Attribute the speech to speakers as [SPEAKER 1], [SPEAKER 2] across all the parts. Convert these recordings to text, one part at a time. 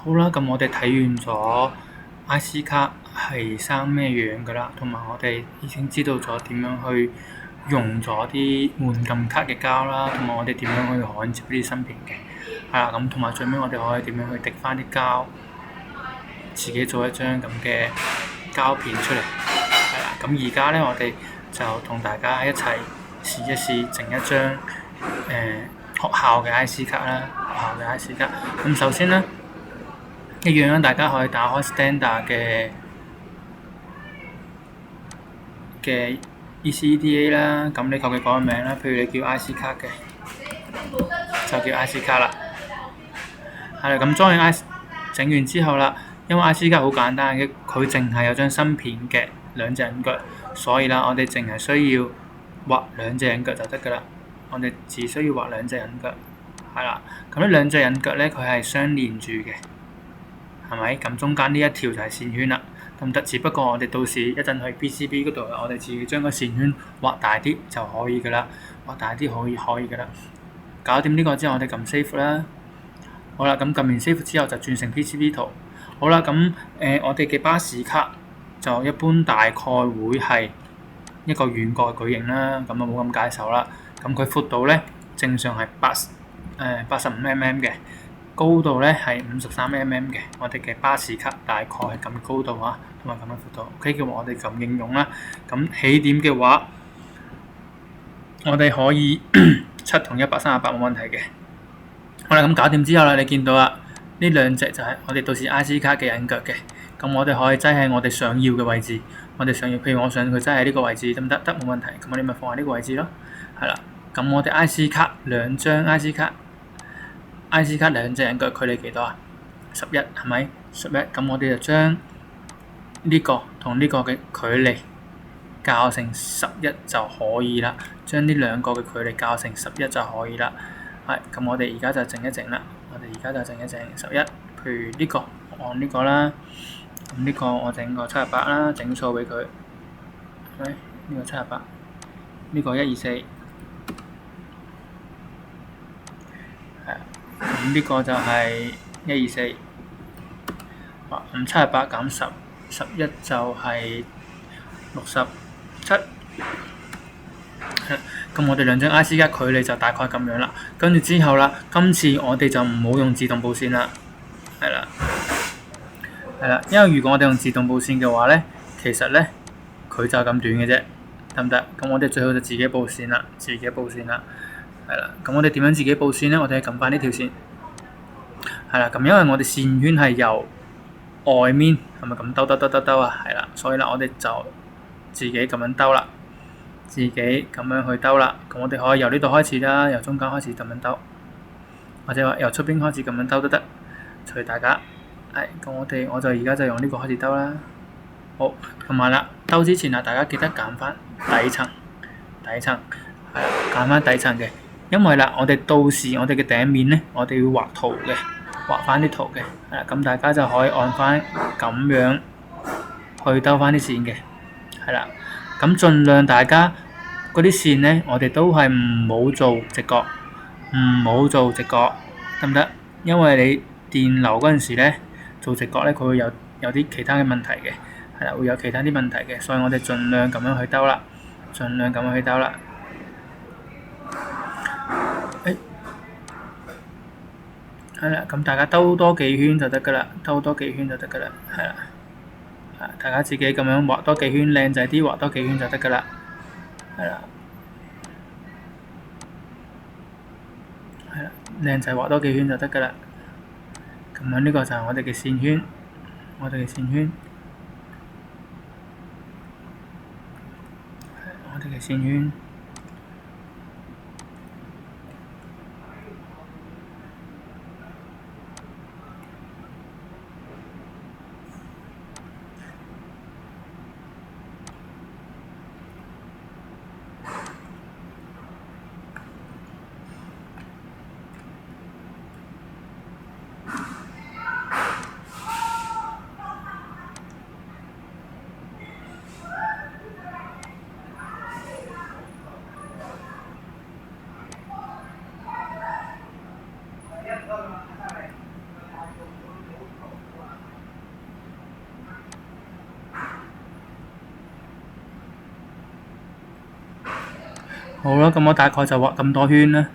[SPEAKER 1] 好啦，咁我哋睇完咗 IC 卡係生咩樣噶啦，同埋我哋已經知道咗點樣去用咗啲換撳卡嘅膠啦，同埋我哋點樣去焊接呢啲芯片嘅，係啦，咁同埋最尾我哋可以點樣去滴翻啲膠，自己做一張咁嘅膠片出嚟，係啦，咁而家咧我哋就同大家一齊試一試整一張學校嘅 IC 卡啦，學校嘅 IC 卡。咁首先咧，一樣啦，大家可以打開 Standard 嘅 ECDA 啦，咁你求其改個名啦，譬如你叫 IC 卡嘅，就叫 IC 卡啦。係啦，咁裝完 IC 整完之後啦，因為 IC 卡好簡單嘅，佢淨係有張芯片嘅兩隻引腳，所以啦，我哋淨係需要畫兩隻引腳就得㗎啦。我哋只需要畫兩隻引腳，係啦。咁呢兩隻引腳咧，佢係相連住嘅，係咪？咁中間呢一條就係線圈啦，得唔得？只不過我哋到時一陣去 PCB 嗰度，我哋自己將個線圈畫大啲就可以㗎啦，畫大啲可以㗎啦。搞掂呢個之後，我哋撳 Save 啦。好啦，咁撳完 Save 之後就轉成 PCB 圖。好啦，咁我哋嘅巴士卡就一般大概會係一個圓角嘅矩形啦，咁啊冇咁介手啦。咁佢闊度咧正常係85mm 嘅，高度咧係53mm 嘅。我哋嘅巴士卡大概係咁高度啊，同埋咁嘅闊度。OK，叫我哋咁應用啦。咁起點嘅話，我哋可以7同138冇問題嘅。好啦，咁搞掂之後啦，你見到啦，呢兩隻就係我哋到時 IC 卡嘅引腳嘅。咁我哋可以擠喺我哋想要嘅位置。我哋想要，譬如我想佢擠喺呢個位置，得唔得？得，冇問題。咁我哋咪放喺呢個位置咯。係啦，咁我哋 IC 卡兩張 IC 卡兩隻引腳距離幾多啊？11係咪？11，咁我哋就將呢個同呢個嘅距離校成11就可以啦。將呢兩個嘅距離校成11就可以啦。係，咁我哋而家就整一整啦。我哋而家就整一整11，譬如呢個按呢個啦。咁呢個我整個728啦，整數俾佢。呢個728，呢個124。係，咁呢個就係124。咁728減10，11就係67。咁我哋兩張 IC 卡距離就大概咁樣啦。跟住之後啦，今次我哋就唔好用自動佈線啦。係啦，因為如果我哋用自動佈線嘅話咧，其實咧佢就咁短嘅啫，得唔得？咁我哋最好就自己佈線啦，係啦，咁我哋點樣自己佈線咧？我哋撳翻呢條線，係啦。咁因為我哋線圈係由外面係咪咁兜啊？係啦，所以啦，我哋就自己咁樣兜啦。自己咁樣去兜啦，咁我哋可以由呢度開始啦，由中間開始咁樣兜，或者話由出邊開始咁樣兜都得，隨大家。係，咁我就而家就用呢個開始兜啦。好，同埋啦，兜之前啊，大家記得揀翻底層，係啦，揀翻底層嘅，因為啦，我哋到時我哋嘅頂面咧，我哋要畫圖嘅，畫翻啲圖嘅，係啦，咁大家就可以按翻咁樣去兜翻啲線嘅，係啦。咁盡量大家嗰啲線咧，我哋都係唔好做直角，得唔得？因為你電流嗰陣時咧，做直角咧，佢會有啲其他嘅問題嘅，係啦，會有其他啲問題嘅，所以我哋盡量咁樣去兜啦，係啦，咁大家兜多幾圈就得㗎啦，係啦。大家自己咁樣畫多幾圈，靚仔啲畫多幾圈就得㗎啦，係啦，靚仔畫多幾圈就得㗎啦。咁樣呢個就係我哋嘅線圈，我哋嘅線圈。好啦，咁我大概就畫咁多圈啦。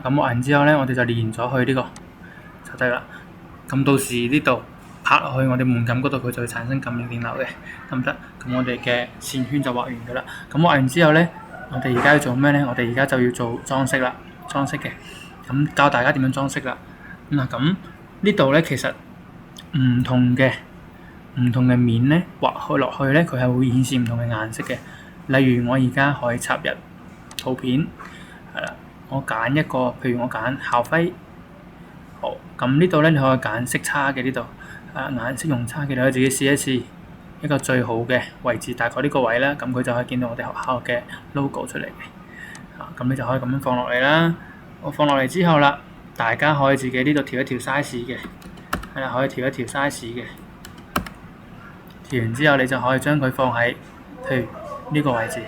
[SPEAKER 1] 咁畫完之後咧，我哋就連咗去呢個就得啦。咁到時呢度拍落去我哋門檻嗰度，佢就會產生感應電流嘅，得唔得？咁我哋嘅線圈就畫完噶啦。咁畫完之後咧，我哋而家要做咩咧？我哋而家就要做裝飾啦，裝飾嘅。咁教大家點樣裝飾啦。咁呢度咧，其實唔同嘅面咧畫去落去咧，佢係會顯示唔同嘅顏色嘅。例如我而家可以插入圖片，係啦，我揀一個，譬如我揀校徽，好，咁呢度咧你可以揀色差嘅呢度，顏色用差嘅你可以自己試一試一個最好嘅位置，大概呢個位啦，咁佢就可以見到我哋學校嘅 logo 出嚟嘅，咁你就可以咁樣放落嚟啦。我放落嚟之後啦，大家可以自己呢度調一調 size 嘅，係啦，可以調一調 size 嘅，調完之後你就可以將佢放喺譬如呢個位置，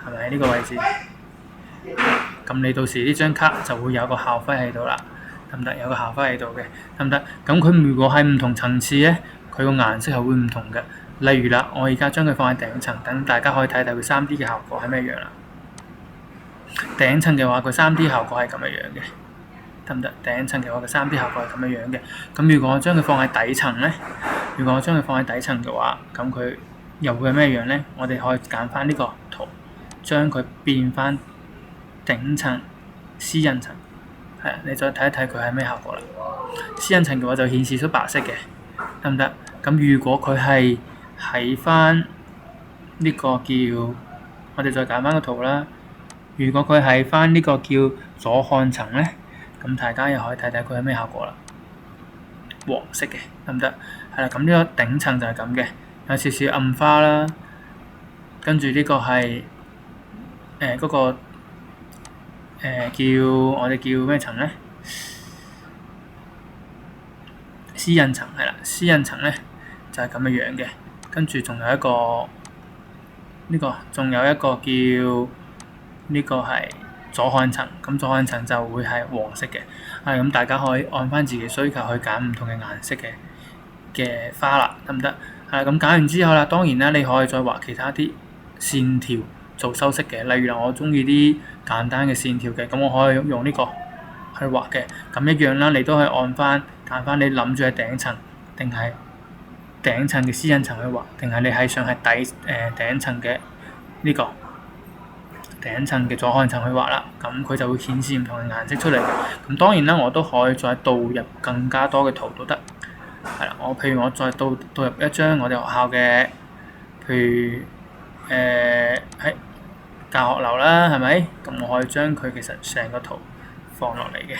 [SPEAKER 1] 係咪呢個位置？咁你到時呢張卡就會有個校徽喺度啦，得唔得？有個校徽喺度嘅，得唔得？咁佢如果喺唔同層次咧，佢個顏色係會唔同嘅。例如啦，我而家將佢放喺頂層，等大家可以睇睇佢 3D 嘅效果係咩樣啦。頂層嘅話，佢 3D 效果係咁樣嘅，得唔得？頂層嘅話，佢 3D 效果係咁樣嘅。咁如果我將佢放喺底層咧，嘅話，咁佢又會係咩樣咧？我哋可以揀翻呢個圖，將佢變翻頂層私隱層，係你再睇一睇佢係咩效果啦。私隱層嘅話就顯示出白色嘅，得唔得？咁如果佢係喺翻呢個叫，我哋再揀翻個圖啦。如果佢係翻呢個叫左看層咧，咁大家又可以睇睇佢係咩效果啦。黃色嘅，得唔得？係啦，咁呢個頂層就係咁嘅，有少少暗花啦。跟住呢個係嗰個叫我哋叫咩層咧？私隱層係啦，私隱層咧就係咁嘅樣嘅。跟住仲有一個仲有一個叫呢個係左看層，咁左看層就會係黃色嘅。咁大家可以按翻自己需求去揀唔同嘅顏色嘅花啦，得唔得？咁揀完之後啦，當然啦，你可以再畫其他啲線條做修飾嘅。例如我中意啲簡單嘅線條嘅，咁我可以用呢個去畫嘅。咁一樣啦，你都可以按翻揀翻你諗住係頂層定係頂層嘅私隱層去畫，定係你係想係頂層嘅呢個頂層嘅左看層去畫啦。咁佢就會顯示唔同嘅顏色出嚟。咁當然啦，我都可以再導入更加多嘅圖都得。係啦，譬如我再導入一張我哋學校嘅，譬如喺教學樓啦，係咪？咁我可以將佢其實成個圖放落嚟嘅，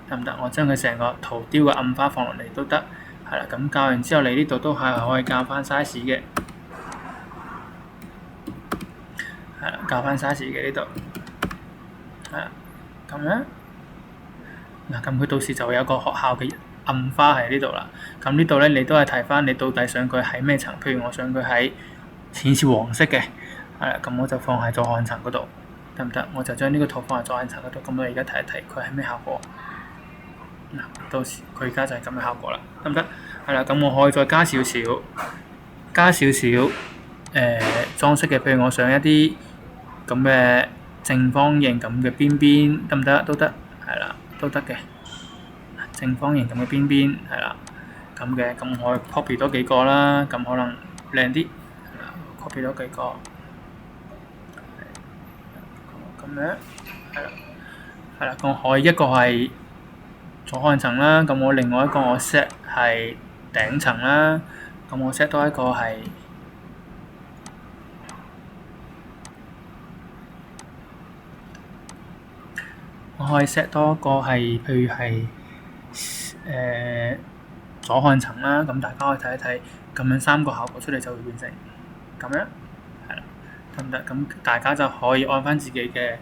[SPEAKER 1] 得唔得？我將佢成個圖雕嘅暗花放落嚟都得。係啦，咁校完之後，你呢度都係可以校翻 size 嘅。係啦，校翻 size 嘅呢度。係啦，咁樣嗱，咁佢到時就會有個學校嘅暗花喺呢度啦。咁呢度咧，你都係睇翻你到底想佢喺咩層。譬如我想佢喺顯示黃色嘅，係啦，咁我就放喺左看層嗰度，得唔得？我就將呢個圖放喺左看層嗰度。咁我而家睇一睇佢係咩效果。嗱，到時佢而家就係咁嘅效果啦，得唔得？係啦，咁我可以再加少少裝飾嘅，譬如我想一啲咁嘅正方形咁嘅邊邊，得唔得？都得，係啦，都得嘅。正方形咁嘅邊邊，係啦，咁嘅，咁我可以 copy 多幾個啦，咁可能靚啲，copy 多幾個，咁樣，係啦，咁可以一個係左看層啦，咁我另外一個我 set 係頂層啦，咁我 set 多一個係我可以 set 多一個係，譬如係左看層啦，咁大家可以睇一睇，咁樣3個效果出嚟就會變成咁樣，係啦，得唔得？咁大家就可以按翻自己嘅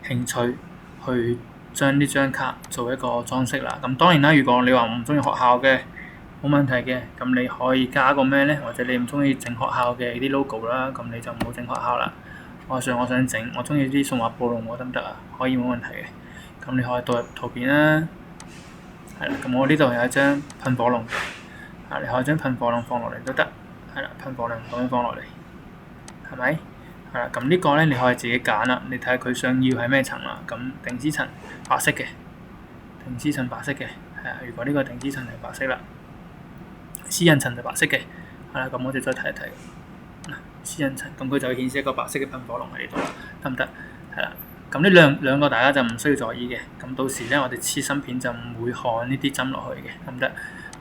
[SPEAKER 1] 興趣去將呢張卡做一個裝飾啦。咁當然啦，如果你話唔中意學校嘅，冇問題嘅，咁你可以加個咩咧？或者你唔中意整學校嘅啲 logo 啦，咁你就唔好整學校啦。我想整，我中意啲數碼暴龍，得唔得啊？可以，冇問題嘅。咁你可以導入圖片啦。係啦，咁我呢度有一張噴火龍，你可以將噴火龍放落嚟都得。係啦，噴火量咁樣放落嚟，係咪？係啦，咁呢個咧你可以自己揀啦，你睇下佢想要係咩層啦。咁定脂層白色嘅，定脂層白色嘅，係啊。如果呢個定脂層係白色啦，私隱層就白色嘅，係啦。咁我哋再睇一睇。私隱層，咁佢就會顯示一個白色嘅噴火龍喺呢度啦，得唔得？係啦，咁呢兩個大家就唔需要在意嘅，咁到時咧我哋黐芯片就唔會焊呢啲針落去嘅，得唔得？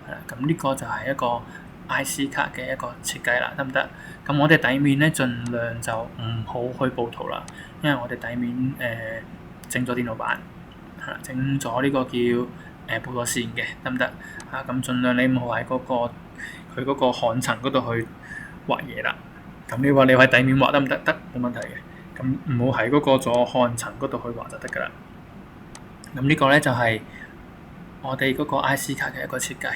[SPEAKER 1] 係啦，咁呢個就係一個 IC 卡嘅一個設計啦，得唔得？咁我哋底面咧盡量就唔好去暴塗啦，因為我哋底面整咗電路板，係啦，整咗呢個叫布咗線嘅，得唔得？啊，咁盡量你唔好喺佢嗰個焊層嗰度去畫嘢啦。咁你話你喺底面畫得唔得？得，冇問題嘅。咁唔好喺嗰個左焊層嗰度去畫就得㗎啦。咁呢個咧就係我哋嗰個 IC 卡嘅一個設計。